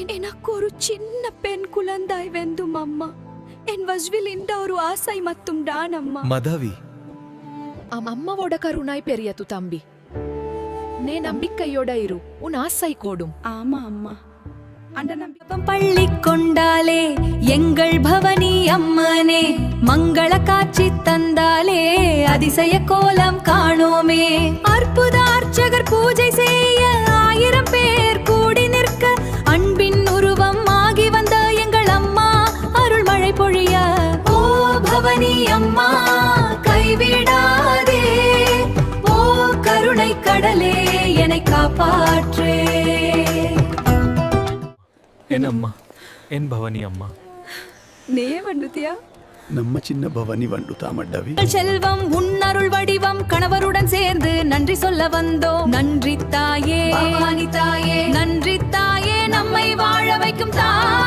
எனக்கு ஒரு சின்ன பெண் குழந்தாய் வெந்தும் அம்மா. என் வஜ்வில் இந்த ஒரு ஆசை மட்டும் தான் அம்மா. மதாவி, అమ్మవోడ కరుణాయ్ పెరియతు తంబి నే நம்பிக்கையோட இரு உன் ஆசை கோடும். ஆமா அம்மா. அந்த நம்பிக்கை பள்ளி கொண்டாலே எங்கள் பவனி அம்மனே, மங்கள காட்சி தந்தாலே அதிசய கோலம் காணோமே. அற்புத அர்ச்சகர் பூஜை செய்ய 1000 பேர் கூடி நிற்க, அன்பின் உருவம் ஆகி வந்த எங்கள் அம்மா அருள் மழை பொழிய. ஓ பவனி அம்மா கைவிடாதே, ஓ கருணை கடலே என்னை காப்பாற்றே. என் அம்மா, என் பவனி அம்மா. நீ வந்துட்டியா? நம்ம சின்ன பவனி வந்துட்டா மடவி. செல்வம் உன்னருள் வடிவம் கணவருடன் சேர்ந்து நன்றி சொல்ல வந்தோம். நன்றி தாயே பவானி தாயே, நன்றி தாயே நம்மை வாழ வைக்கும் தாயே.